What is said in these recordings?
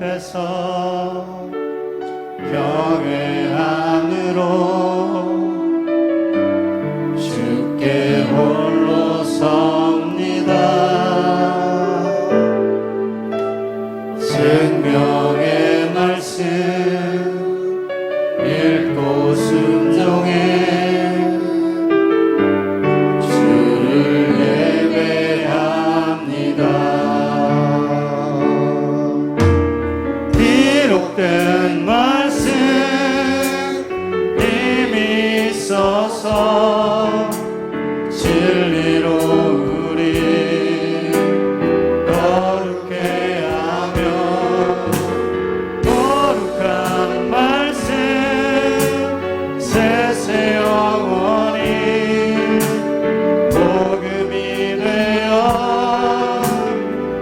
앞에서 경외함으로 주께 홀로 섭니다. 생명의 말씀 읽고 순종해 주를 예배합니다. 기록된 말씀 힘이 있어서 진리로 우리 거룩해 하며 거룩한 말씀 세세 영원히 복음이 되어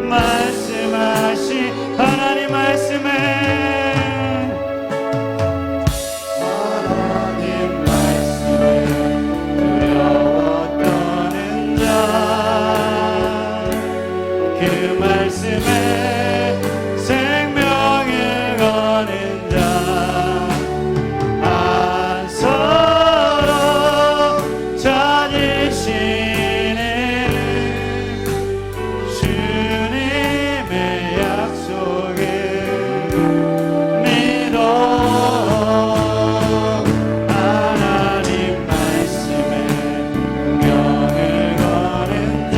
말씀하신 하나님 말씀에 두려워 떠는 자 그 말씀에 생명을 거는 자 안서로 전이시는 주님의 약속을 믿어 하나님 말씀에 명을 거는 자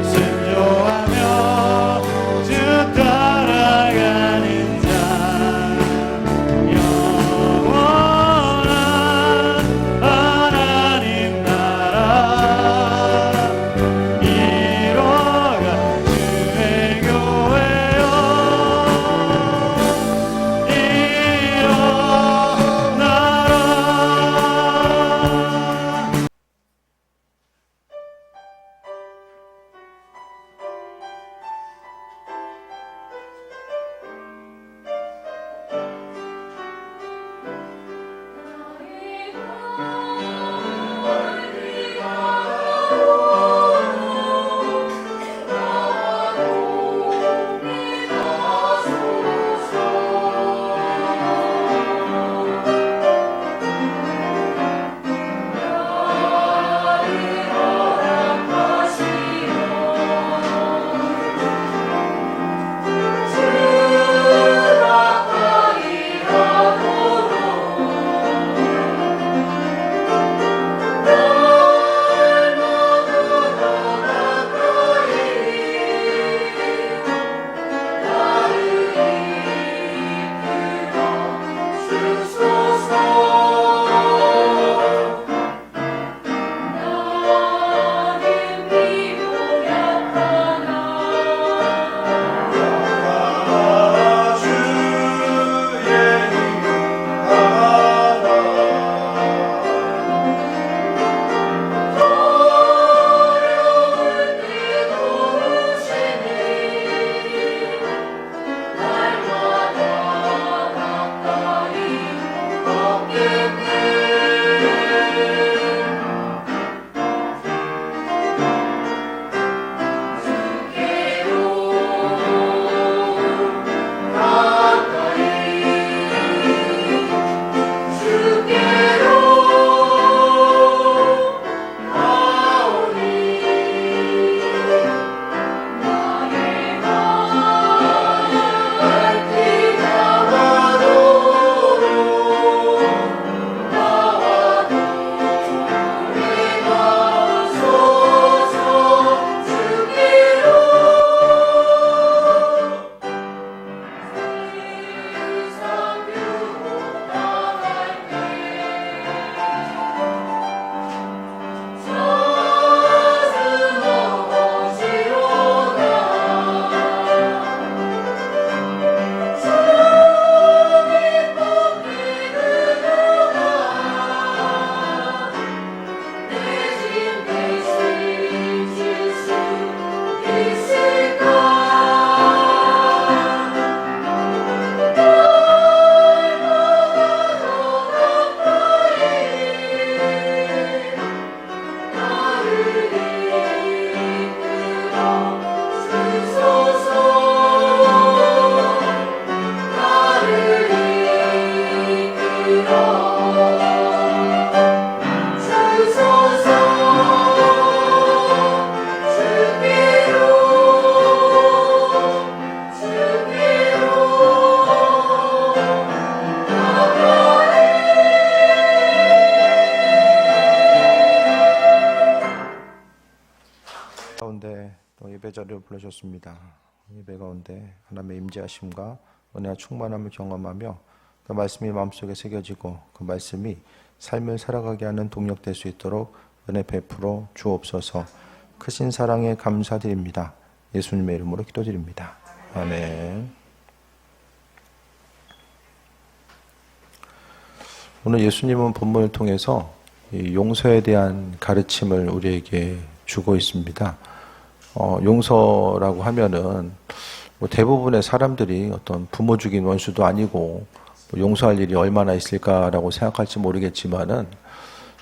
순종하며 주 따라가는 자 영원한 하나님 나라 이뤄가 주의 교회여 일어나라. 예배 자리로 불러주셨습니다. 예배 가운데 하나님의 임재하심과 은혜와 충만함을 경험하며 그 말씀이 마음속에 새겨지고 그 말씀이 삶을 살아가게 하는 동력 될 수 있도록 은혜 베풀어 주옵소서. 크신 사랑에 감사드립니다. 예수님의 이름으로 기도드립니다. 아멘. 오늘 예수님은 본문을 통해서 용서에 대한 가르침을 우리에게 주고 있습니다. 용서라고 하면은 뭐 대부분의 사람들이 어떤 부모 죽인 원수도 아니고 뭐 용서할 일이 얼마나 있을까라고 생각할지 모르겠지만은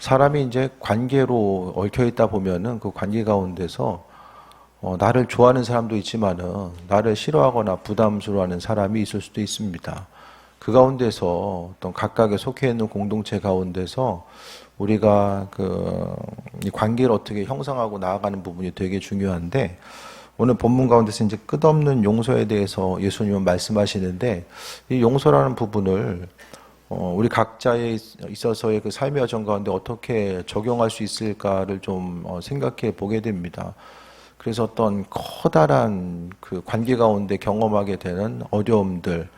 사람이 이제 관계로 얽혀 있다 보면은 그 관계 가운데서 나를 좋아하는 사람도 있지만은 나를 싫어하거나 부담스러워하는 사람이 있을 수도 있습니다. 그 가운데서 어떤 각각에 속해 있는 공동체 가운데서 우리가 이 관계를 어떻게 형성하고 나아가는 부분이 되게 중요한데, 오늘 본문 가운데서 이제 끝없는 용서에 대해서 예수님은 말씀하시는데, 이 용서라는 부분을 우리 각자에 있어서의 그 삶의 여정 가운데 어떻게 적용할 수 있을까를 좀 생각해 보게 됩니다. 그래서 어떤 커다란 그 관계 가운데 경험하게 되는 어려움들,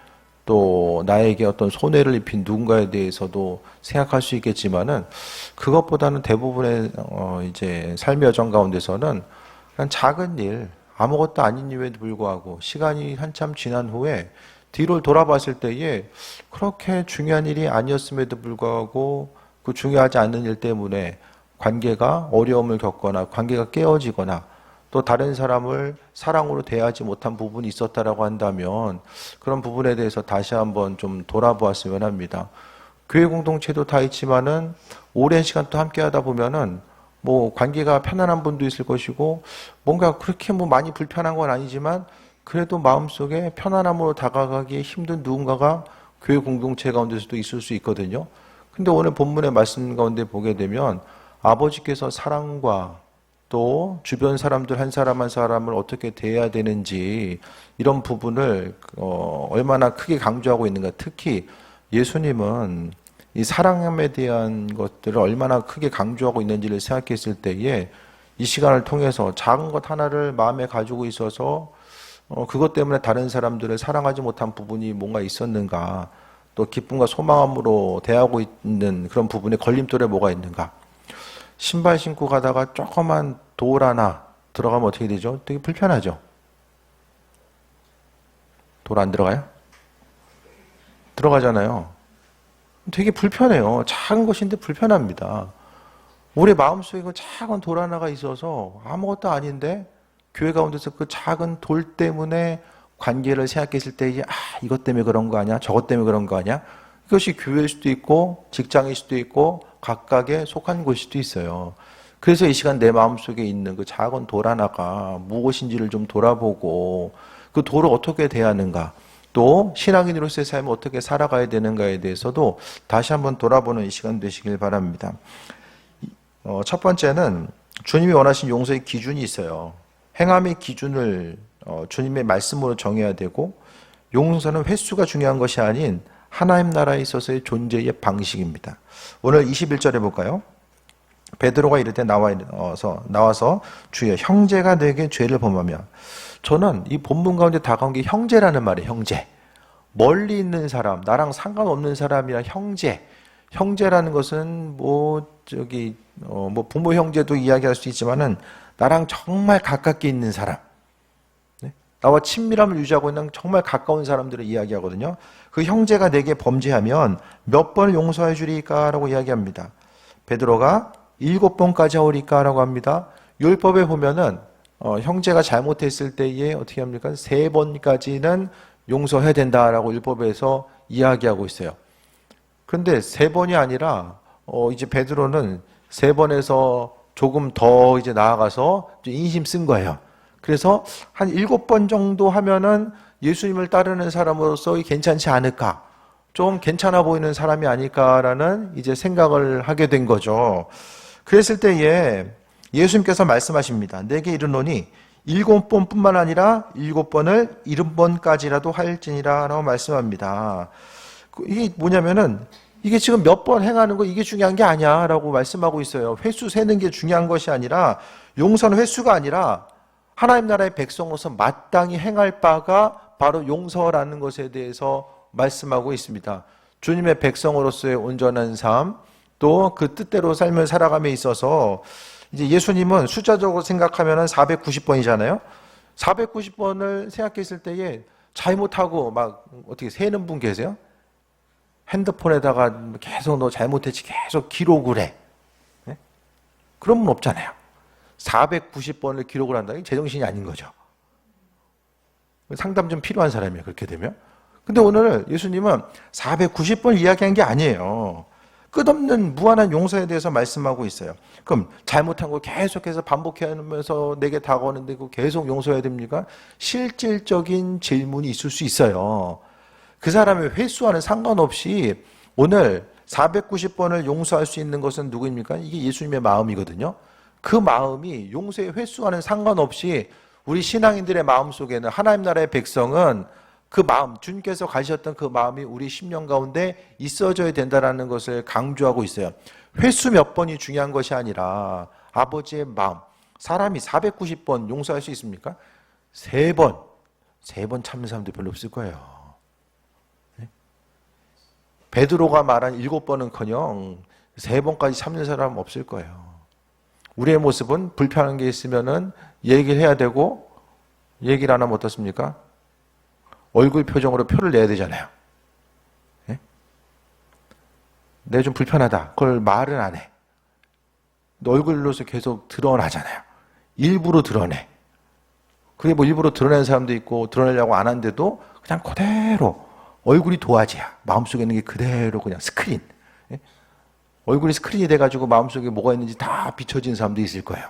또 나에게 어떤 손해를 입힌 누군가에 대해서도 생각할 수 있겠지만은, 그것보다는 대부분의 이제 삶의 여정 가운데서는 그냥 작은 일, 아무것도 아닌 일에도 불구하고 시간이 한참 지난 후에 뒤를 돌아봤을 때에 그렇게 중요한 일이 아니었음에도 불구하고 그 중요하지 않은 일 때문에 관계가 어려움을 겪거나 관계가 깨어지거나 또 다른 사람을 사랑으로 대하지 못한 부분이 있었다라고 한다면 그런 부분에 대해서 다시 한번 좀 돌아보았으면 합니다. 교회 공동체도 다 있지만은 오랜 시간 또 함께 하다 보면은 뭐 관계가 편안한 분도 있을 것이고 뭔가 그렇게 뭐 많이 불편한 건 아니지만 그래도 마음속에 편안함으로 다가가기 힘든 누군가가 교회 공동체 가운데서도 있을 수 있거든요. 근데 오늘 본문의 말씀 가운데 보게 되면 아버지께서 사랑과 또 주변 사람들 한 사람 한 사람을 어떻게 대해야 되는지 이런 부분을 얼마나 크게 강조하고 있는가. 특히 예수님은 이 사랑함에 대한 것들을 얼마나 크게 강조하고 있는지를 생각했을 때에 이 시간을 통해서 작은 것 하나를 마음에 가지고 있어서 그것 때문에 다른 사람들을 사랑하지 못한 부분이 뭔가 있었는가, 또 기쁨과 소망함으로 대하고 있는 그런 부분에 걸림돌에 뭐가 있는가. 신발 신고 가다가 조그만 돌 하나 들어가면 어떻게 되죠? 되게 불편하죠? 돌 안 들어가요? 들어가잖아요. 되게 불편해요. 작은 것인데 불편합니다. 우리 마음속에 그 작은 돌 하나가 있어서 아무것도 아닌데 교회 가운데서 그 작은 돌 때문에 관계를 생각했을 때 이것 때문에 그런 거 아니야? 저것 때문에 그런 거 아니야? 그것이 교회일 수도 있고 직장일 수도 있고 각각에 속한 곳일 수도 있어요. 그래서 이 시간 내 마음속에 있는 그 작은 돌 하나가 무엇인지를 좀 돌아보고 그 돌을 어떻게 대하는가, 또 신앙인으로서의 삶을 어떻게 살아가야 되는가에 대해서도 다시 한번 돌아보는 이 시간 되시길 바랍니다. 첫 번째는 주님이 원하신 용서의 기준이 있어요. 행함의 기준을 주님의 말씀으로 정해야 되고, 용서는 횟수가 중요한 것이 아닌 하나님 나라에 있어서의 존재의 방식입니다. 오늘 21절에 볼까요? 베드로가 이럴 때 나와서 주여 형제가 내게 죄를 범하며, 저는 이 본문 가운데 다가온 게 형제라는 말이에요. 형제. 멀리 있는 사람, 나랑 상관없는 사람이랑 형제. 형제라는 것은 뭐 부모 형제도 이야기할 수 있지만은 나랑 정말 가깝게 있는 사람, 나와 친밀함을 유지하고 있는 정말 가까운 사람들을 이야기하거든요. 그 형제가 내게 범죄하면 몇 번을 용서해 주리까? 라고 이야기합니다. 베드로가 7번까지 하오리까? 라고 합니다. 율법에 보면은 형제가 잘못했을 때에 어떻게 합니까? 3번까지는 용서해야 된다라고 율법에서 이야기하고 있어요. 그런데 3번이 아니라 이제 베드로는 3번에서 조금 더 이제 나아가서 인심 쓴 거예요. 그래서 한 7번 정도 하면은 예수님을 따르는 사람으로서 괜찮지 않을까, 좀 괜찮아 보이는 사람이 아닐까라는 이제 생각을 하게 된 거죠. 그랬을 때에 예수님께서 말씀하십니다. 내게 이르노니 7번뿐만 아니라 7번을 70번까지라도 할지니라 라고 말씀합니다. 이게 뭐냐면은 이게 지금 몇 번 행하는 거 이게 중요한 게 아니야 라고 말씀하고 있어요. 횟수 세는 게 중요한 것이 아니라, 용서는 횟수가 아니라 하나님 나라의 백성으로서 마땅히 행할 바가 바로 용서라는 것에 대해서 말씀하고 있습니다. 주님의 백성으로서의 온전한 삶, 또 그 뜻대로 삶을 살아감에 있어서 이제 예수님은 숫자적으로 생각하면 490번이잖아요. 490번을 생각했을 때에 잘못하고 막 어떻게 세는 분 계세요? 핸드폰에다가 계속 너 잘못했지 계속 기록을 해. 네? 그런 분 없잖아요. 490번을 기록을 한다는 게 제정신이 아닌 거죠. 상담 좀 필요한 사람이에요. 그렇게 되면. 근데 오늘 예수님은 490번 이야기한 게 아니에요. 끝없는 무한한 용서에 대해서 말씀하고 있어요. 그럼 잘못한 거 계속해서 반복하면서 내게 다가오는데 그거 계속 용서해야 됩니까? 실질적인 질문이 있을 수 있어요. 그 사람의 횟수와는 상관없이 오늘 490번을 용서할 수 있는 것은 누구입니까? 이게 예수님의 마음이거든요. 그 마음이 용서의 횟수와는 상관없이 우리 신앙인들의 마음 속에는 하나님 나라의 백성은 그 마음, 주님께서 가셨던 그 마음이 우리 심령 가운데 있어져야 된다는 것을 강조하고 있어요. 횟수 몇 번이 중요한 것이 아니라 아버지의 마음. 사람이 490번 용서할 수 있습니까? 3번. 3번 참는 사람도 별로 없을 거예요. 네? 베드로가 말한 7번은커녕 3번까지 참는 사람은 없을 거예요. 우리의 모습은 불편한 게 있으면은 얘기를 해야 되고, 얘기를 안 하면 어떻습니까? 얼굴 표정으로 표를 내야 되잖아요. 네? 내가 좀 불편하다. 그걸 말은 안 해. 얼굴로서 계속 드러나잖아요. 일부러 드러내. 그게 뭐 일부러 드러내는 사람도 있고 드러내려고 안 한데도 그냥 그대로 얼굴이 도화지야. 마음속에 있는 게 그대로 그냥 스크린. 네? 얼굴이 스크린이 돼가지고 마음속에 뭐가 있는지 다 비춰진 사람도 있을 거예요.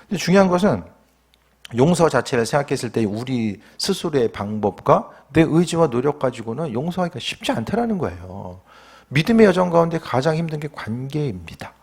근데 중요한 것은 용서 자체를 생각했을 때 우리 스스로의 방법과 내 의지와 노력 가지고는 용서하기가 쉽지 않다라는 거예요. 믿음의 여정 가운데 가장 힘든 게 관계입니다.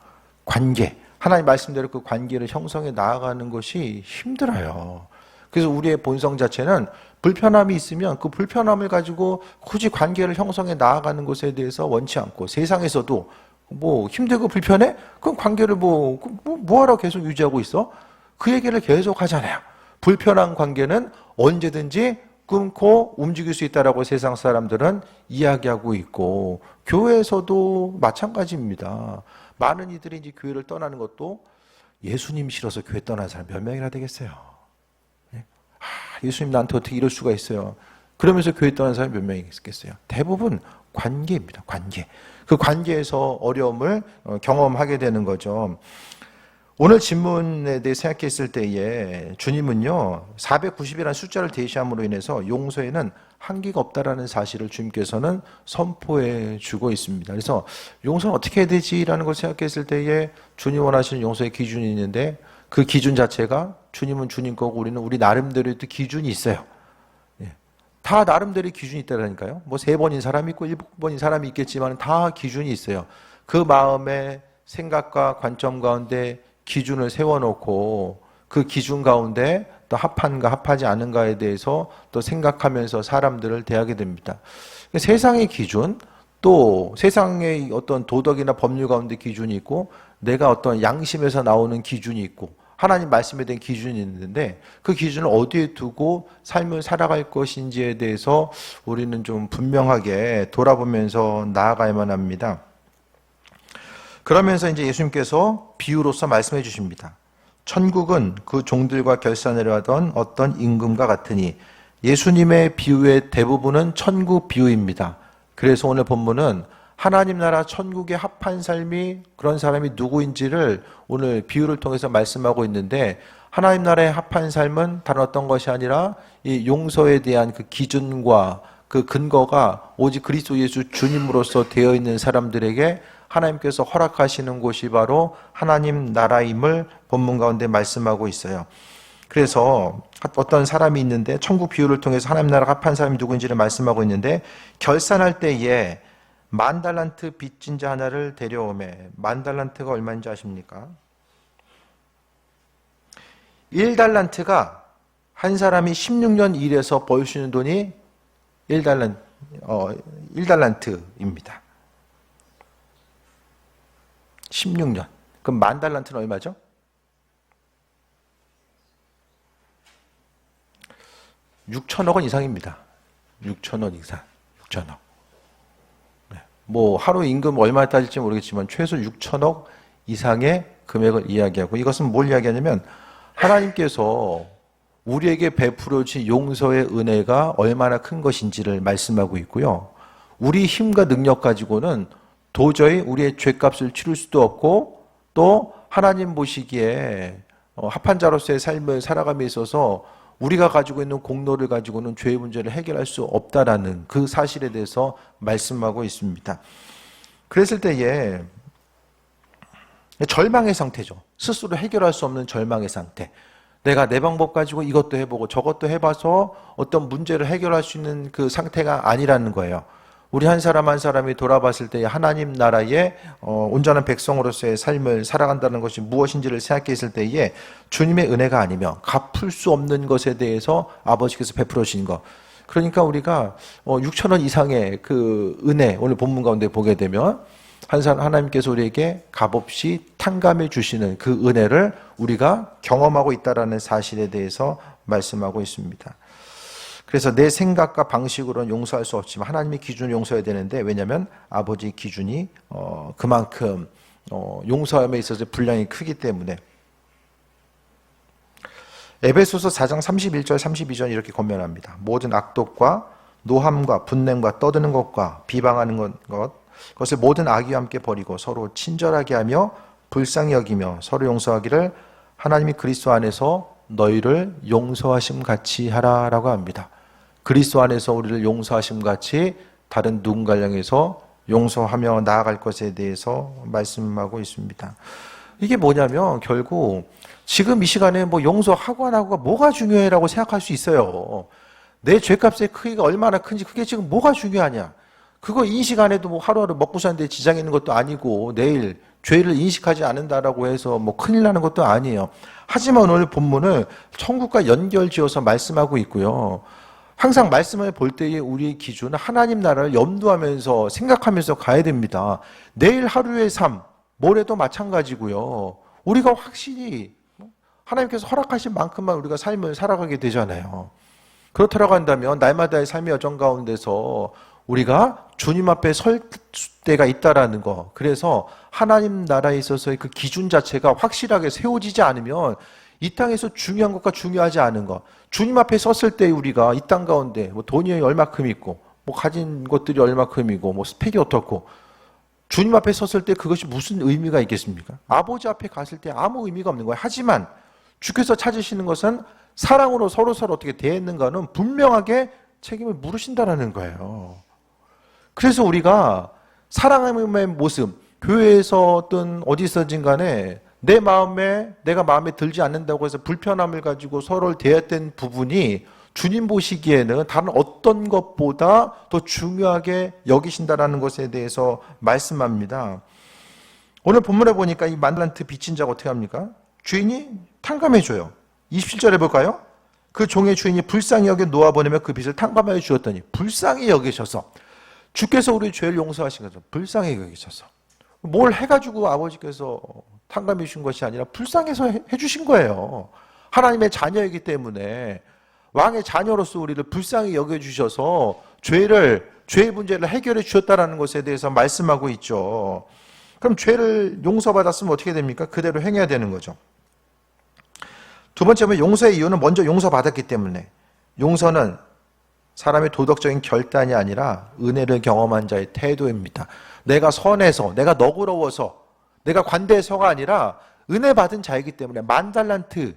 관계. 하나님 말씀대로 그 관계를 형성해 나아가는 것이 힘들어요. 그래서 우리의 본성 자체는 불편함이 있으면 그 불편함을 가지고 굳이 관계를 형성해 나아가는 것에 대해서 원치 않고, 세상에서도 뭐 힘들고 불편해? 그럼 관계를 뭐하러 계속 유지하고 있어? 그 얘기를 계속 하잖아요. 불편한 관계는 언제든지 끊고 움직일 수 있다라고 세상 사람들은 이야기하고 있고, 교회에서도 마찬가지입니다. 많은 이들이 이제 교회를 떠나는 것도 예수님 싫어서 교회 떠난 사람 몇 명이나 되겠어요? 예수님 나한테 어떻게 이럴 수가 있어요? 그러면서 교회 떠난 사람이 몇 명이 있겠어요? 대부분 관계입니다. 관계. 그 관계에서 어려움을 경험하게 되는 거죠. 오늘 질문에 대해 생각했을 때에 주님은요 490이라는 숫자를 대시함으로 인해서 용서에는 한계가 없다라는 사실을 주님께서는 선포해 주고 있습니다. 그래서 용서는 어떻게 해야 되지라는 걸 생각했을 때에 주님 원하시는 용서의 기준이 있는데, 그 기준 자체가 주님은 주님 거고 우리는 우리 나름대로의 또 기준이 있어요. 다 나름대로의 기준이 있다라니까요. 뭐 3번인 사람이 있고 7번인 사람이 있겠지만 다 기준이 있어요. 그 마음의 생각과 관점 가운데 기준을 세워놓고 그 기준 가운데 또 합한가 합하지 않은가에 대해서 또 생각하면서 사람들을 대하게 됩니다. 세상의 기준, 또 세상의 어떤 도덕이나 법률 가운데 기준이 있고, 내가 어떤 양심에서 나오는 기준이 있고, 하나님 말씀에 대한 기준이 있는데 그 기준을 어디에 두고 삶을 살아갈 것인지에 대해서 우리는 좀 분명하게 돌아보면서 나아가야만 합니다. 그러면서 이제 예수님께서 비유로서 말씀해 주십니다. 천국은 그 종들과 결산을 하던 어떤 임금과 같으니, 예수님의 비유의 대부분은 천국 비유입니다. 그래서 오늘 본문은 하나님 나라 천국에 합한 삶이, 그런 사람이 누구인지를 오늘 비유를 통해서 말씀하고 있는데, 하나님 나라에 합한 삶은 다른 어떤 것이 아니라 이 용서에 대한 그 기준과 그 근거가 오직 그리스도 예수 주님으로서 되어 있는 사람들에게 하나님께서 허락하시는 곳이 바로 하나님 나라임을 본문 가운데 말씀하고 있어요. 그래서 어떤 사람이 있는데 천국 비유를 통해서 하나님 나라 합한 사람이 누구인지를 말씀하고 있는데, 결산할 때에 10,000달란트 빚진 자 하나를 데려오매. 10,000달란트가 얼마인지 아십니까? 1달란트가 한 사람이 16년 일해서 벌 수 있는 돈이 1달란트입니다. 16년. 그럼 10,000달란트는 얼마죠? 6천억 원 이상입니다. 6천억 이상. 6천억. 뭐 하루 임금 얼마 따질지 모르겠지만 최소 6천억 이상의 금액을 이야기하고, 이것은 뭘 이야기하냐면 하나님께서 우리에게 베풀어진 용서의 은혜가 얼마나 큰 것인지를 말씀하고 있고요. 우리 힘과 능력 가지고는 도저히 우리의 죄값을 치를 수도 없고, 또 하나님 보시기에 합한 자로서의 삶을 살아감에 있어서 우리가 가지고 있는 공로를 가지고는 죄의 문제를 해결할 수 없다라는 그 사실에 대해서 말씀하고 있습니다. 그랬을 때에 절망의 상태죠. 스스로 해결할 수 없는 절망의 상태. 내가 내 방법 가지고 이것도 해보고 저것도 해봐서 어떤 문제를 해결할 수 있는 그 상태가 아니라는 거예요. 우리 한 사람 한 사람이 돌아봤을 때 하나님 나라의 온전한 백성으로서의 삶을 살아간다는 것이 무엇인지를 생각했을 때에 주님의 은혜가 아니면 갚을 수 없는 것에 대해서 아버지께서 베풀어 주신 것. 그러니까 우리가 6천원 이상의 그 은혜, 오늘 본문 가운데 보게 되면 하나님께서 우리에게 값없이 탕감해 주시는 그 은혜를 우리가 경험하고 있다는 사실에 대해서 말씀하고 있습니다. 그래서 내 생각과 방식으로는 용서할 수 없지만 하나님의 기준을 용서해야 되는데, 왜냐하면 아버지의 기준이 그만큼 용서함에 있어서 분량이 크기 때문에. 에베소서 4장 31절 32절 이렇게 권면합니다. 모든 악독과 노함과 분냄과 떠드는 것과 비방하는 그것을 모든 악의와 함께 버리고 서로 친절하게 하며 불쌍히 여기며 서로 용서하기를 하나님이 그리스도 안에서 너희를 용서하심 같이 하라라고 합니다. 그리스도 안에서 우리를 용서하심 같이 다른 누군가를 향해서 용서하며 나아갈 것에 대해서 말씀하고 있습니다. 이게 뭐냐면 결국 지금 이 시간에 뭐 용서하고 안 하고가 뭐가 중요해라고 생각할 수 있어요. 내 죄값의 크기가 얼마나 큰지 그게 지금 뭐가 중요하냐. 그거 인식 안 해도 뭐 하루하루 먹고 사는데 지장이 있는 것도 아니고, 내일 죄를 인식하지 않는다라고 해서 뭐 큰일 나는 것도 아니에요. 하지만 오늘 본문을 천국과 연결지어서 말씀하고 있고요. 항상 말씀을 볼 때의 우리의 기준은 하나님 나라를 염두하면서 생각하면서 가야 됩니다. 내일 하루의 삶, 모레도 마찬가지고요. 우리가 확실히 하나님께서 허락하신 만큼만 우리가 삶을 살아가게 되잖아요. 그렇다고 한다면 날마다의 삶의 여정 가운데서 우리가 주님 앞에 설 때가 있다라는 거. 그래서 하나님 나라에 있어서의 그 기준 자체가 확실하게 세워지지 않으면 이 땅에서 중요한 것과 중요하지 않은 것, 주님 앞에 섰을 때 우리가 이 땅 가운데 뭐 돈이 얼마큼 있고 뭐 가진 것들이 얼마큼이고 뭐 스펙이 어떻고, 주님 앞에 섰을 때 그것이 무슨 의미가 있겠습니까? 아버지 앞에 갔을 때 아무 의미가 없는 거예요. 하지만 주께서 찾으시는 것은 사랑으로 서로 어떻게 대했는가는 분명하게 책임을 물으신다라는 거예요. 그래서 우리가 사랑의 모습, 교회에서든 어디서든 간에 내가 마음에 들지 않는다고 해서 불편함을 가지고 서로를 대했던 부분이 주님 보시기에는 다른 어떤 것보다 더 중요하게 여기신다라는 것에 대해서 말씀합니다. 오늘 본문에 보니까 이 만달란트 빚진 자가 어떻게 합니까? 주인이 탕감해줘요. 27절에 볼까요? 그 종의 주인이 불쌍히 여겨 놓아보내며 그 빚을 탕감하여 주었더니, 불쌍히 여기셔서, 주께서 우리 죄를 용서하신 거죠. 불쌍히 여기셔서. 뭘 해가지고 아버지께서 탕감해 주신 것이 아니라 불쌍해서 해주신 거예요. 하나님의 자녀이기 때문에 왕의 자녀로서 우리를 불쌍히 여겨주셔서 죄의 문제를 해결해 주셨다는 것에 대해서 말씀하고 있죠. 그럼 죄를 용서받았으면 어떻게 됩니까? 그대로 행해야 되는 거죠. 두 번째는 용서의 이유는 먼저 용서받았기 때문에. 용서는 사람의 도덕적인 결단이 아니라 은혜를 경험한 자의 태도입니다. 내가 선해서, 내가 너그러워서, 내가 관대해서가 아니라 은혜 받은 자이기 때문에, 만달란트,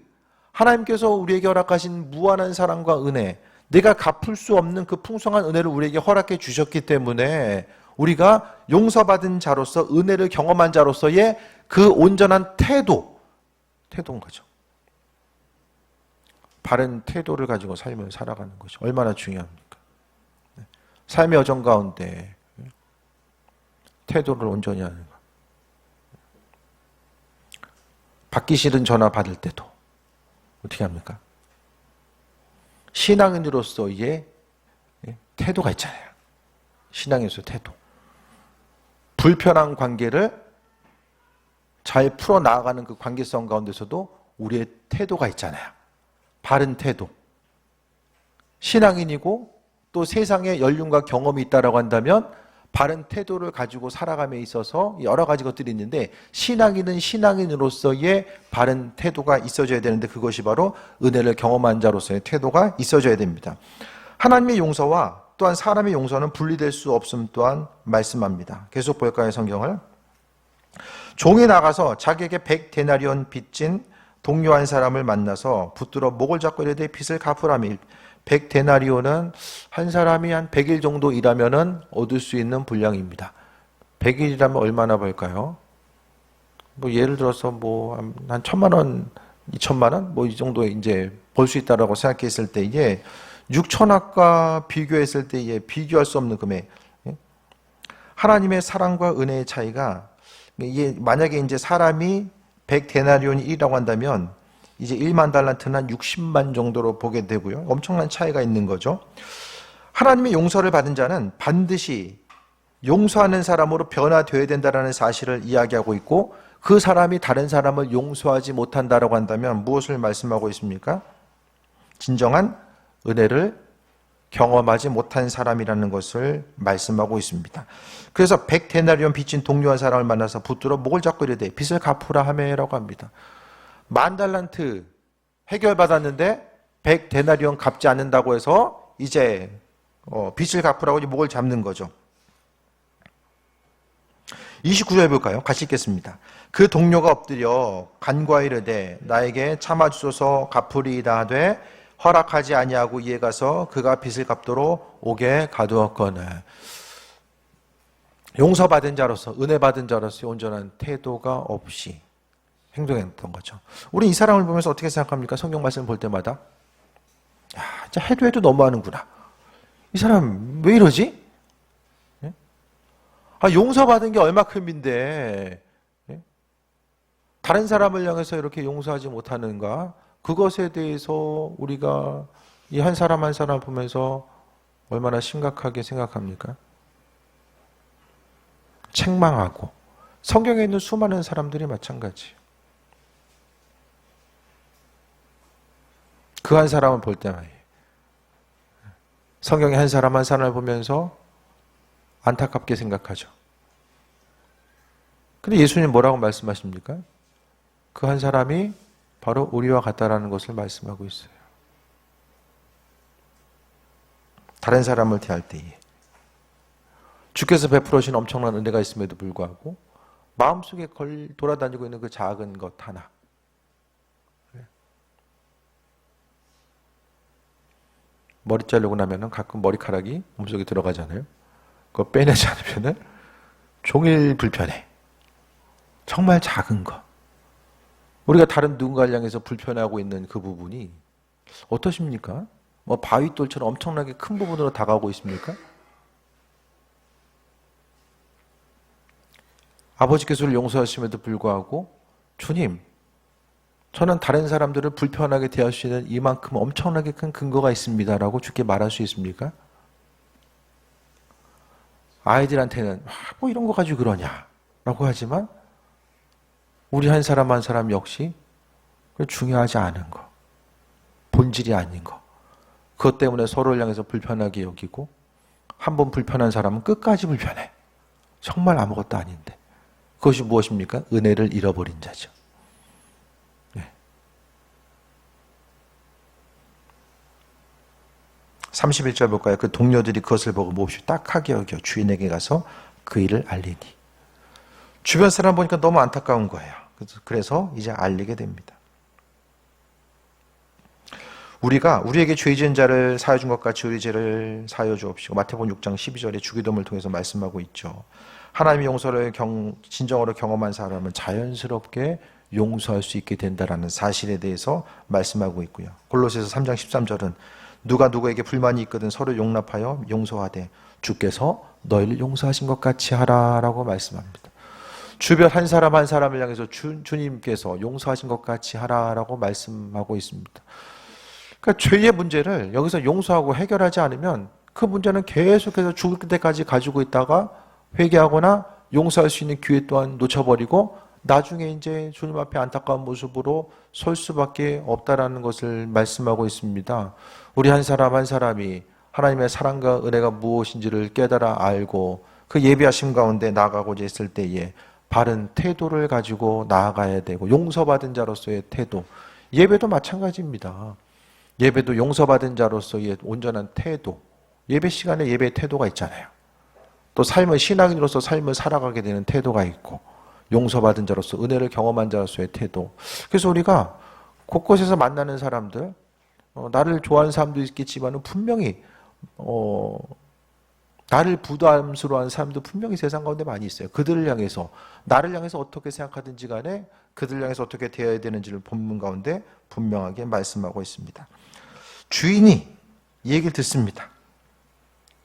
하나님께서 우리에게 허락하신 무한한 사랑과 은혜, 내가 갚을 수 없는 그 풍성한 은혜를 우리에게 허락해 주셨기 때문에 우리가 용서받은 자로서, 은혜를 경험한 자로서의 그 온전한 태도인 거죠. 바른 태도를 가지고 삶을 살아가는 것이 얼마나 중요합니까? 삶의 여정 가운데 태도를 온전히 하는 것. 받기 싫은 전화 받을 때도 어떻게 합니까? 신앙인으로서의 태도가 있잖아요. 신앙에서 태도. 불편한 관계를 잘 풀어나가는 그 관계성 가운데서도 우리의 태도가 있잖아요. 바른 태도. 신앙인이고 또 세상에 연륜과 경험이 있다라고 한다면 바른 태도를 가지고 살아감에 있어서 여러 가지 것들이 있는데 신앙인은 신앙인으로서의 바른 태도가 있어져야 되는데 그것이 바로 은혜를 경험한 자로서의 태도가 있어져야 됩니다. 하나님의 용서와 또한 사람의 용서는 분리될 수 없음 또한 말씀합니다. 계속 볼까요, 성경을? 종이 나가서 자기에게 100데나리온 빚진 동료 한 사람을 만나서 붙들어 목을 잡고 이르되 빚을 갚으라며. 100데나리온은 한 사람이 한 100일 정도 일하면은 얻을 수 있는 분량입니다. 100일이라면 얼마나 벌까요? 뭐 예를 들어서 뭐 한 1,000만 원, 2,000만 원 뭐 이 정도 이제 벌 수 있다라고 생각했을 때 이게 6천억과 비교했을 때 이게 비교할 수 없는 금액. 하나님의 사랑과 은혜의 차이가 이게 만약에 이제 사람이 100데나리온이 1이라고 한다면 이제 1만 달란트는 한 60만 정도로 보게 되고요. 엄청난 차이가 있는 거죠. 하나님의 용서를 받은 자는 반드시 용서하는 사람으로 변화되어야 된다는 사실을 이야기하고 있고 그 사람이 다른 사람을 용서하지 못한다라고 한다면 무엇을 말씀하고 있습니까? 진정한 은혜를 경험하지 못한 사람이라는 것을 말씀하고 있습니다. 그래서 100데나리온 빚진 동료 한 사람을 만나서 붙들어 목을 잡고 이르되 빚을 갚으라 하매라고 합니다. 10,000달란트 해결받았는데 100데나리온 갚지 않는다고 해서 이제 빚을 갚으라고 목을 잡는 거죠. 29절 볼까요? 같이 읽겠습니다. 그 동료가 엎드려 간구하여 이르되 나에게 참아주소서 갚으리이다 하되 허락하지 아니하고 이에 가서 그가 빚을 갚도록 옥에 가두었거늘. 용서받은 자로서 은혜 받은 자로서 온전한 태도가 없이 행동했던 거죠. 우리 이 사람을 보면서 어떻게 생각합니까? 성경 말씀을 볼 때마다 야, 진짜 해도 너무하는구나. 이 사람 왜 이러지? 용서받은 게 얼마큼인데 다른 사람을 향해서 이렇게 용서하지 못하는가? 그것에 대해서 우리가 이 한 사람 한 사람 보면서 얼마나 심각하게 생각합니까? 책망하고 성경에 있는 수많은 사람들이 마찬가지예요. 그 한 사람을 볼 때만 성경의 한 사람 한 사람을 보면서 안타깝게 생각하죠. 근데 예수님 뭐라고 말씀하십니까? 그 한 사람이 바로 우리와 같다라는 것을 말씀하고 있어요. 다른 사람을 대할 때에 주께서 베풀어 주신 엄청난 은혜가 있음에도 불구하고 마음속에 돌아다니고 있는 그 작은 것 하나, 머리 자르고 나면은 가끔 머리카락이 몸속에 들어가잖아요. 그거 빼내지 않으면은 종일 불편해. 정말 작은 거. 우리가 다른 누군가를 향해서 불편해하고 있는 그 부분이 어떠십니까? 뭐 바위돌처럼 엄청나게 큰 부분으로 다가오고 있습니까? 아버지께서를 용서하심에도 불구하고 주님, 저는 다른 사람들을 불편하게 대할 수 있는 이만큼 엄청나게 큰 근거가 있습니다라고 주께 말할 수 있습니까? 아이들한테는 뭐 이런 거 가지고 그러냐라고 하지만 우리 한 사람 한 사람 역시 중요하지 않은 거, 본질이 아닌 거, 그것 때문에 서로를 향해서 불편하게 여기고 한 번 불편한 사람은 끝까지 불편해. 정말 아무것도 아닌데 그것이 무엇입니까? 은혜를 잃어버린 자죠. 31절 볼까요? 그 동료들이 그것을 보고 몹시 딱하게 여겨 주인에게 가서 그 일을 알리니. 주변 사람 보니까 너무 안타까운 거예요. 그래서 이제 알리게 됩니다. 우리가 우리에게 죄 지은 자를 사하여 준 것 같이 우리 죄를 사하여 주옵시고 마태복음 6장 12절에 주기도문을 통해서 말씀하고 있죠. 하나님의 용서를 진정으로 경험한 사람은 자연스럽게 용서할 수 있게 된다는 사실에 대해서 말씀하고 있고요. 골로새서 3장 13절은 누가 누구에게 불만이 있거든 서로 용납하여 용서하되 주께서 너희를 용서하신 것 같이 하라라고 말씀합니다. 주변 한 사람 한 사람을 향해서 주님께서 용서하신 것 같이 하라라고 말씀하고 있습니다. 그러니까 죄의 문제를 여기서 용서하고 해결하지 않으면 그 문제는 계속해서 죽을 때까지 가지고 있다가 회개하거나 용서할 수 있는 기회 또한 놓쳐버리고 나중에 이제 주님 앞에 안타까운 모습으로 설 수밖에 없다라는 것을 말씀하고 있습니다. 우리 한 사람 한 사람이 하나님의 사랑과 은혜가 무엇인지를 깨달아 알고 그 예비하심 가운데 나아가고자 했을 때에 바른 태도를 가지고 나아가야 되고, 용서받은 자로서의 태도. 예배도 마찬가지입니다. 예배도 용서받은 자로서의 온전한 태도. 예배 시간에 예배의 태도가 있잖아요. 또 삶을, 신앙인으로서 삶을 살아가게 되는 태도가 있고, 용서받은 자로서 은혜를 경험한 자로서의 태도. 그래서 우리가 곳곳에서 만나는 사람들, 나를 좋아하는 사람도 있겠지만 분명히 나를 부담스러워하는 사람도 분명히 세상 가운데 많이 있어요. 그들을 향해서, 나를 향해서 어떻게 생각하든지 간에 그들을 향해서 어떻게 대해야 되는지를 본문 가운데 분명하게 말씀하고 있습니다. 주인이 이 얘기를 듣습니다.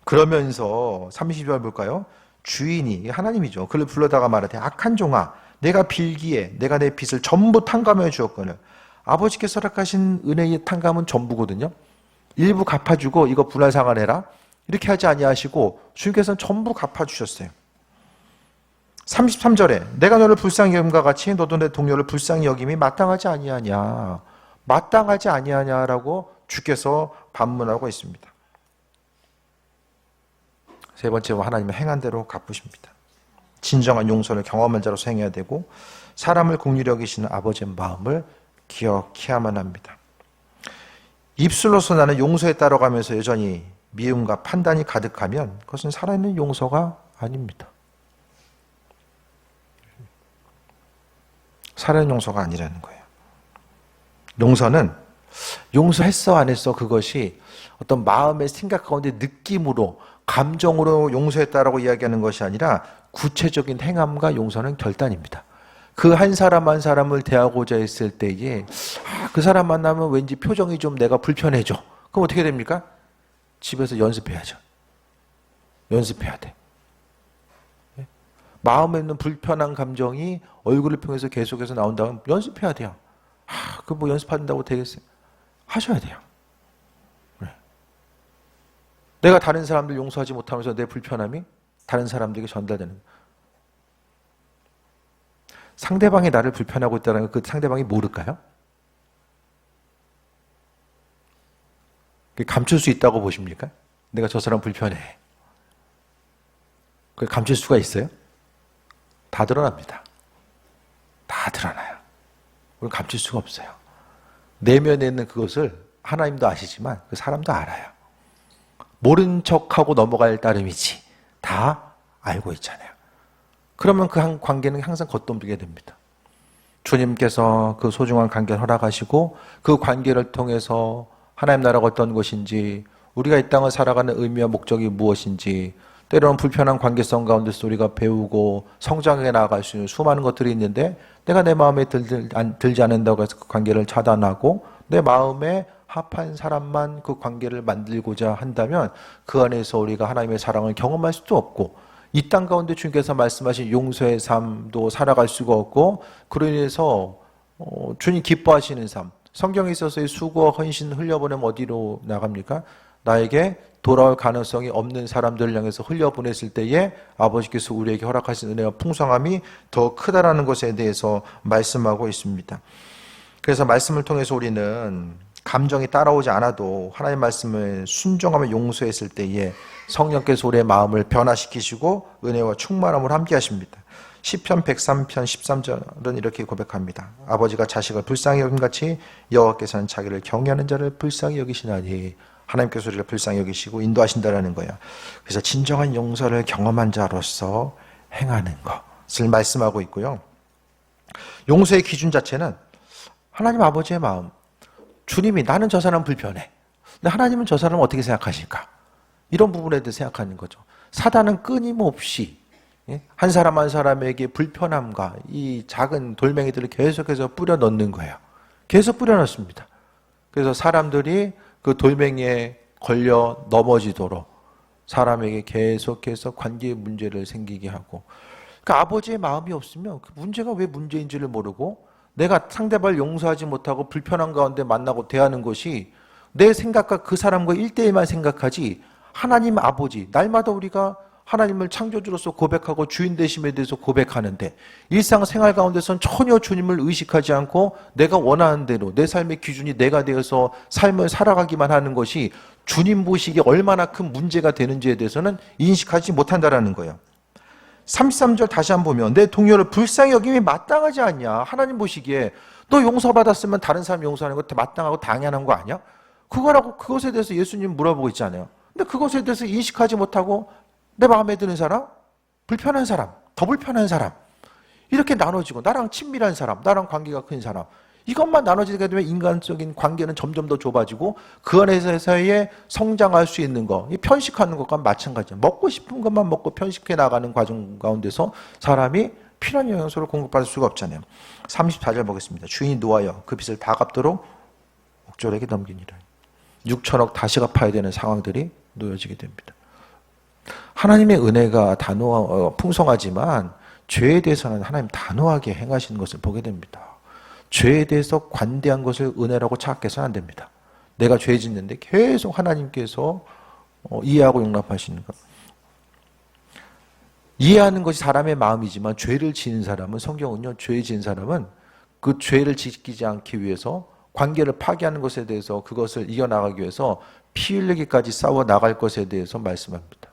그러면서 30절 볼까요? 주인이, 하나님이죠. 그를 불러다가 말하되 악한 종아, 내가 빌기에 내가 내 빚을 전부 탕감해 주었거늘. 아버지께서 허락하신 은혜의 탕감은 전부거든요. 일부 갚아주고 이거 분할상환해라 이렇게 하지 아니하시고 주님께서는 전부 갚아주셨어요. 33절에 내가 너를 불쌍히 여김과 같이 너도 내 동료를 불쌍히 여김이 마땅하지 아니하냐, 마땅하지 아니하냐라고 주께서 반문하고 있습니다. 세 번째로 하나님은 행한 대로 갚으십니다. 진정한 용서를 경험한 자로서 행해야 되고, 사람을 긍휼히 여기시는 아버지의 마음을 기억해야만 합니다. 입술로서 나는 용서에 따라가면서 여전히 미움과 판단이 가득하면 그것은 살아있는 용서가 아닙니다. 살아있는 용서가 아니라는 거예요. 용서는 용서했어 안 했어 그것이 어떤 마음의 생각 가운데 느낌으로, 감정으로 용서했다라고 이야기하는 것이 아니라 구체적인 행함과 용서는 결단입니다. 그 한 사람 한 사람을 대하고자 했을 때에 그 사람 만나면 왠지 표정이 좀 내가 불편해져. 그럼 어떻게 됩니까? 집에서 연습해야죠. 연습해야 돼. 마음에 있는 불편한 감정이 얼굴을 통해서 계속해서 나온다면 연습해야 돼요. 그 뭐 연습한다고 되겠어요? 하셔야 돼요. 내가 다른 사람들 용서하지 못하면서 내 불편함이 다른 사람들에게 전달되는 거예요. 상대방이 나를 불편하고 있다는 걸 그 상대방이 모를까요? 감출 수 있다고 보십니까? 내가 저 사람 불편해. 그걸 감출 수가 있어요? 다 드러납니다. 다 드러나요. 그걸 감출 수가 없어요. 내면에 있는 그것을 하나님도 아시지만 그 사람도 알아요. 모른 척하고 넘어갈 따름이지 다 알고 있잖아요. 그러면 그 한 관계는 항상 겉dom비게 됩니다. 주님께서 그 소중한 관계를 허락하시고 그 관계를 통해서 하나님 나라가 어떤 것인지, 우리가 이 땅을 살아가는 의미와 목적이 무엇인지, 때로는 불편한 관계성 가운데서 우리가 배우고 성장해 나아갈 수 있는 수많은 것들이 있는데, 내가 내 마음에 들지 않는다고 해서 그 관계를 차단하고 내 마음에 합한 사람만 그 관계를 만들고자 한다면 그 안에서 우리가 하나님의 사랑을 경험할 수도 없고, 이 땅 가운데 주님께서 말씀하신 용서의 삶도 살아갈 수가 없고, 그로 인해서 주님 기뻐하시는 삶, 성경에 있어서의 수고와 헌신 흘려보내면 어디로 나갑니까? 나에게 돌아올 가능성이 없는 사람들을 향해서 흘려보냈을 때에 아버지께서 우리에게 허락하신 은혜와 풍성함이 더 크다라는 것에 대해서 말씀하고 있습니다. 그래서 말씀을 통해서 우리는 감정이 따라오지 않아도 하나님의 말씀을 순종하며 용서했을 때에 성령께서 우리의 마음을 변화시키시고 은혜와 충만함을 함께 하십니다. 시편 103편 13절은 이렇게 고백합니다. 아버지가 자식을 불쌍히 여김같이 여호와께서는 자기를 경외하는 자를 불쌍히 여기시나니, 하나님께서 우리를 불쌍히 여기시고 인도하신다라는 거예요. 그래서 진정한 용서를 경험한 자로서 행하는 것을 말씀하고 있고요. 용서의 기준 자체는 하나님 아버지의 마음, 주님이 나는 저 사람 불편해, 근데 하나님은 저 사람을 어떻게 생각하실까, 이런 부분에 대해 생각하는 거죠. 사단은 끊임없이 한 사람 한 사람에게 불편함과 이 작은 돌멩이들을 계속해서 뿌려 넣는 거예요. 계속 뿌려 넣습니다. 그래서 사람들이 그 돌멩이에 걸려 넘어지도록 사람에게 계속해서 관계의 문제를 생기게 하고, 그러니까 아버지의 마음이 없으면 그 문제가 왜 문제인지를 모르고 내가 상대방을 용서하지 못하고 불편한 가운데 만나고 대하는 것이 내 생각과 그 사람과 1대1만 생각하지, 하나님 아버지, 날마다 우리가 하나님을 창조주로서 고백하고 주인 되심에 대해서 고백하는데 일상생활 가운데서는 전혀 주님을 의식하지 않고 내가 원하는 대로 내 삶의 기준이 내가 되어서 삶을 살아가기만 하는 것이 주님 보시기에 얼마나 큰 문제가 되는지에 대해서는 인식하지 못한다라는 거예요. 33절 다시 한번 보면 내 동료를 불쌍히 여김이 마땅하지 않냐. 하나님 보시기에 너 용서받았으면 다른 사람 용서하는 거 마땅하고 당연한 거 아니야? 그것에 대해서 예수님 물어보고 있잖아요. 근데 그것에 대해서 인식하지 못하고 내 마음에 드는 사람, 불편한 사람, 더 불편한 사람 이렇게 나눠지고 나랑 친밀한 사람, 나랑 관계가 큰 사람 이것만 나눠지게 되면 인간적인 관계는 점점 더 좁아지고 그 안에서의 성장할 수 있는 거, 편식하는 것과 마찬가지예요. 먹고 싶은 것만 먹고 편식해 나가는 과정 가운데서 사람이 필요한 영양소를 공급받을 수가 없잖아요. 34절 보겠습니다. 주인이 노하여 그 빚을 다 갚도록 옥졸에게 넘기니라. 6천억 다시 갚아야 되는 상황들이 놓여지게 됩니다. 하나님의 은혜가 풍성하지만 죄에 대해서는 하나님 단호하게 행하시는 것을 보게 됩니다. 죄에 대해서 관대한 것을 은혜라고 착각해서는 안 됩니다. 내가 죄 짓는데 계속 하나님께서 이해하고 용납하시는 것. 이해하는 것이 사람의 마음이지만 죄를 지은 사람은 성경은요. 죄 지은 사람은 그 죄를 지키지 않기 위해서 관계를 파괴하는 것에 대해서 그것을 이겨나가기 위해서 피 흘리기까지 싸워 나갈 것에 대해서 말씀합니다.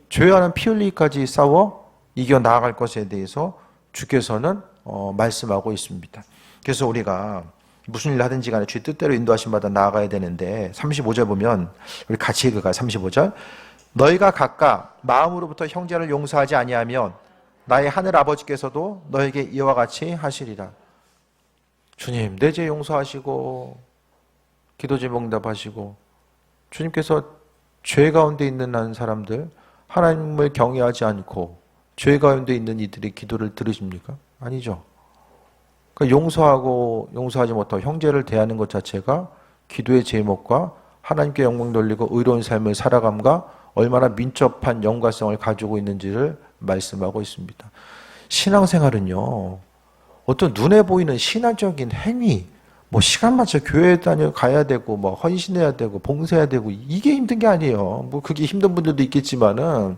죄와는 피 흘리기까지 싸워 이겨나갈 것에 대해서 주께서는 말씀하고 있습니다. 그래서 우리가 무슨 일을 하든지 간에 주의 뜻대로 인도하심 받아 나아가야 되는데 35절 보면 우리 같이 읽어가 35절 너희가 각각 마음으로부터 형제를 용서하지 아니하면 나의 하늘 아버지께서도 너에게 이와 같이 하시리라. 주님 내 죄 용서하시고 기도 제목 응답하시고 주님께서 죄 가운데 있는 사람들 하나님을 경외하지 않고 죄 가운데 있는 이들의 기도를 들으십니까? 아니죠. 그러니까 용서하지 못하고 형제를 대하는 것 자체가 기도의 제목과 하나님께 영광 돌리고 의로운 삶을 살아감과 얼마나 민첩한 연관성을 가지고 있는지를 말씀하고 있습니다. 신앙생활은요. 어떤 눈에 보이는 신앙적인 행위, 시간 맞춰 교회에 가야 되고, 헌신해야 되고, 봉사해야 되고, 이게 힘든 게 아니에요. 그게 힘든 분들도 있겠지만은,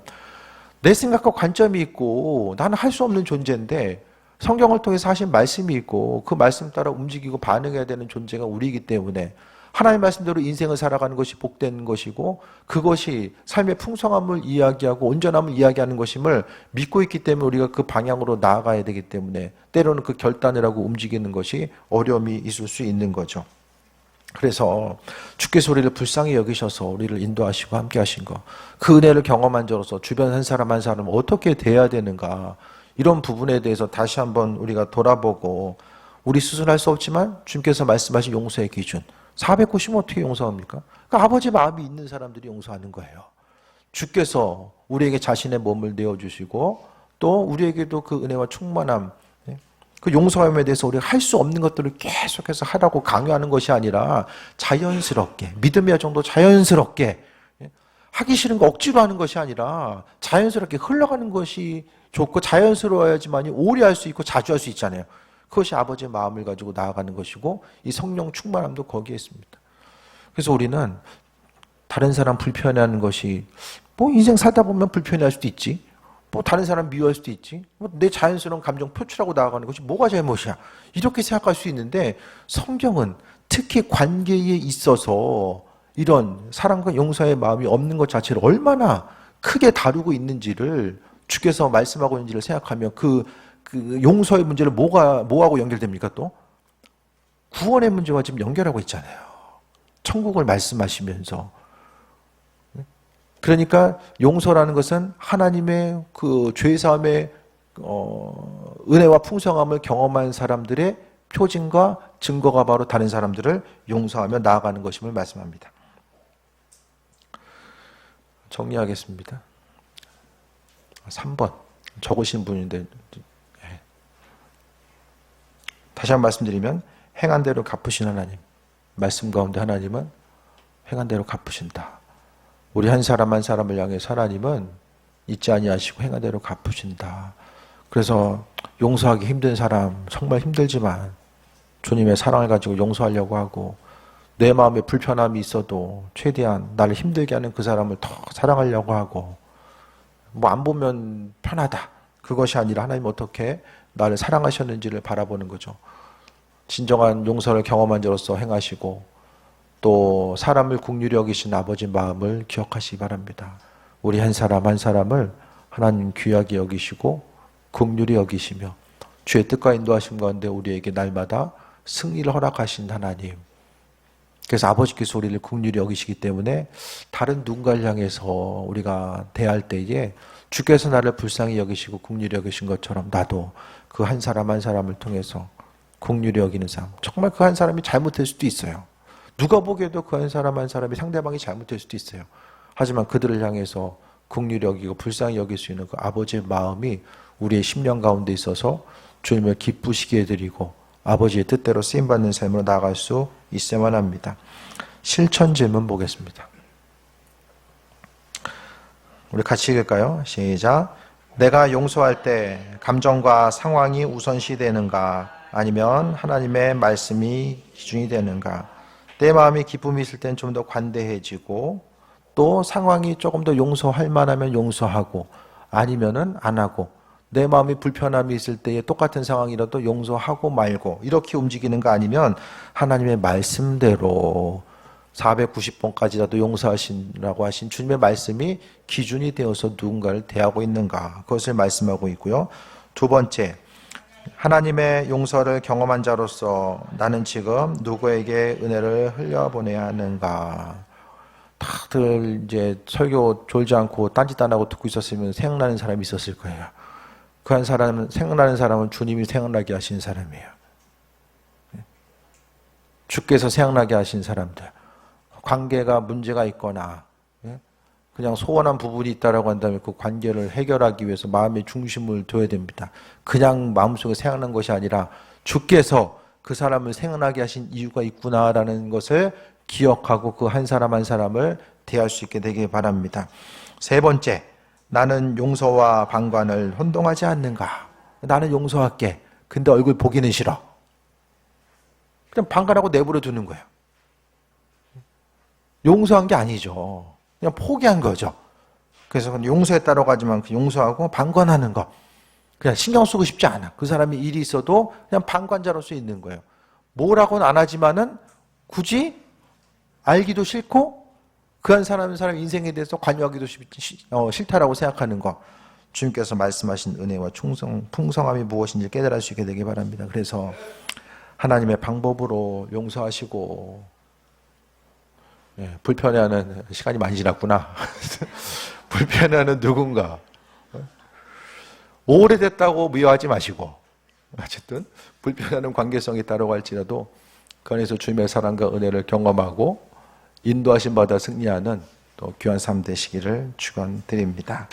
내 생각과 관점이 있고, 나는 할 수 없는 존재인데, 성경을 통해서 하신 말씀이 있고, 그 말씀 따라 움직이고 반응해야 되는 존재가 우리이기 때문에, 하나님의 말씀대로 인생을 살아가는 것이 복된 것이고 그것이 삶의 풍성함을 이야기하고 온전함을 이야기하는 것임을 믿고 있기 때문에 우리가 그 방향으로 나아가야 되기 때문에 때로는 그 결단을 하고 움직이는 것이 어려움이 있을 수 있는 거죠. 그래서 주께서 우리를 불쌍히 여기셔서 우리를 인도하시고 함께 하신 것, 그 은혜를 경험한 자로서 주변 한 사람 한 사람을 어떻게 대해야 되는가, 이런 부분에 대해서 다시 한번 우리가 돌아보고 우리 스스로 할 수 없지만 주님께서 말씀하신 용서의 기준, 490은 어떻게 용서합니까? 그러니까 아버지 마음이 있는 사람들이 용서하는 거예요. 주께서 우리에게 자신의 몸을 내어주시고 또 우리에게도 그 은혜와 충만함, 그 용서함에 대해서 우리가 할 수 없는 것들을 계속해서 하라고 강요하는 것이 아니라 자연스럽게, 믿음의 정도 자연스럽게, 하기 싫은 거 억지로 하는 것이 아니라 자연스럽게 흘러가는 것이 좋고 자연스러워야지만이 오래 할 수 있고 자주 할 수 있잖아요. 그것이 아버지의 마음을 가지고 나아가는 것이고 이 성령 충만함도 거기에 있습니다. 그래서 우리는 다른 사람 불편해하는 것이 인생 살다 보면 불편해할 수도 있지, 다른 사람 미워할 수도 있지, 내 자연스러운 감정 표출하고 나아가는 것이 뭐가 잘못이야, 이렇게 생각할 수 있는데 성경은 특히 관계에 있어서 이런 사랑과 용서의 마음이 없는 것 자체를 얼마나 크게 다루고 있는지를 주께서 말씀하고 있는지를 생각하면 그 용서의 문제를 뭐하고 연결됩니까? 또 구원의 문제와 지금 연결하고 있잖아요. 천국을 말씀하시면서. 그러니까 용서라는 것은 하나님의 그 죄사함의 은혜와 풍성함을 경험한 사람들의 표징과 증거가 바로 다른 사람들을 용서하며 나아가는 것임을 말씀합니다. 정리하겠습니다. 3번 적으신 분인데 다시 한번 말씀드리면 행한 대로 갚으신 하나님, 말씀 가운데 하나님은 행한 대로 갚으신다. 우리 한 사람 한 사람을 향해서 하나님은 잊지 아니하시고 행한 대로 갚으신다. 그래서 용서하기 힘든 사람, 정말 힘들지만 주님의 사랑을 가지고 용서하려고 하고 내 마음에 불편함이 있어도 최대한 나를 힘들게 하는 그 사람을 더 사랑하려고 하고 뭐 안 보면 편하다. 그것이 아니라 하나님 어떻게 나를 사랑하셨는지를 바라보는 거죠. 진정한 용서를 경험한 자로서 행하시고 또 사람을 긍휼히 여기신 아버지 마음을 기억하시기 바랍니다. 우리 한 사람 한 사람을 하나님 귀하게 여기시고 긍휼히 여기시며 주의 뜻과 인도하심 가운데 우리에게 날마다 승리를 허락하신 하나님. 그래서 아버지께서 우리를 긍휼히 여기시기 때문에 다른 누군가를 향해서 우리가 대할 때에 주께서 나를 불쌍히 여기시고 긍휼히 여기신 것처럼 나도 그 한 사람 한 사람을 통해서 긍휼히 여기는 삶. 정말 그 한 사람이 잘못될 수도 있어요. 누가 보기에도 그 한 사람 한 사람이 상대방이 잘못될 수도 있어요. 하지만 그들을 향해서 긍휼히 여기고 불쌍히 여길 수 있는 그 아버지의 마음이 우리의 심령 가운데 있어서 주님을 기쁘시게 해드리고 아버지의 뜻대로 쓰임받는 삶으로 나아갈 수 있어야만 합니다. 실천 질문 보겠습니다. 우리 같이 읽을까요? 시작. 내가 용서할 때 감정과 상황이 우선시 되는가 아니면 하나님의 말씀이 기준이 되는가? 내 마음이 기쁨이 있을 땐 좀 더 관대해지고 또 상황이 조금 더 용서할 만하면 용서하고 아니면은 안 하고 내 마음이 불편함이 있을 때에 똑같은 상황이라도 용서하고 말고 이렇게 움직이는가 아니면 하나님의 말씀대로 490번까지라도 용서하시라고 하신 주님의 말씀이 기준이 되어서 누군가를 대하고 있는가 그것을 말씀하고 있고요. 두 번째, 하나님의 용서를 경험한 자로서 나는 지금 누구에게 은혜를 흘려보내야 하는가. 다들 이제 설교 졸지 않고 딴짓 안 하고 듣고 있었으면 생각나는 사람이 있었을 거예요. 그 한 사람은, 생각나는 사람은 주님이 생각나게 하신 사람이에요. 주께서 생각나게 하신 사람들. 관계가 문제가 있거나 그냥 소원한 부분이 있다라고 한다면 그 관계를 해결하기 위해서 마음의 중심을 둬야 됩니다. 그냥 마음속에 생각난 것이 아니라 주께서 그 사람을 생각나게 하신 이유가 있구나라는 것을 기억하고 그 한 사람 한 사람을 대할 수 있게 되길 바랍니다. 세 번째, 나는 용서와 방관을 혼동하지 않는가? 나는 용서할게. 근데 얼굴 보기는 싫어. 그냥 방관하고 내버려 두는 거예요. 용서한 게 아니죠. 그냥 포기한 거죠. 그래서 용서했다라고 하지만 그 용서하고 방관하는 거. 그냥 신경 쓰고 싶지 않아. 그 사람이 일이 있어도 그냥 방관자로서 있는 거예요. 뭐라고는 안 하지만은 굳이 알기도 싫고 그 한 사람 인생에 대해서 관여하기도 싫다라고 생각하는 거. 주님께서 말씀하신 은혜와 풍성함이 무엇인지 깨달을 수 있게 되길 바랍니다. 그래서 하나님의 방법으로 용서하시고 불편해하는 시간이 많이 지났구나. 불편해하는 누군가. 오래됐다고 미워하지 마시고 어쨌든 불편해하는 관계성이 있다고 할지라도 그 안에서 주님의 사랑과 은혜를 경험하고 인도하신 바다 승리하는 또 귀한 삶 되시기를 축원드립니다.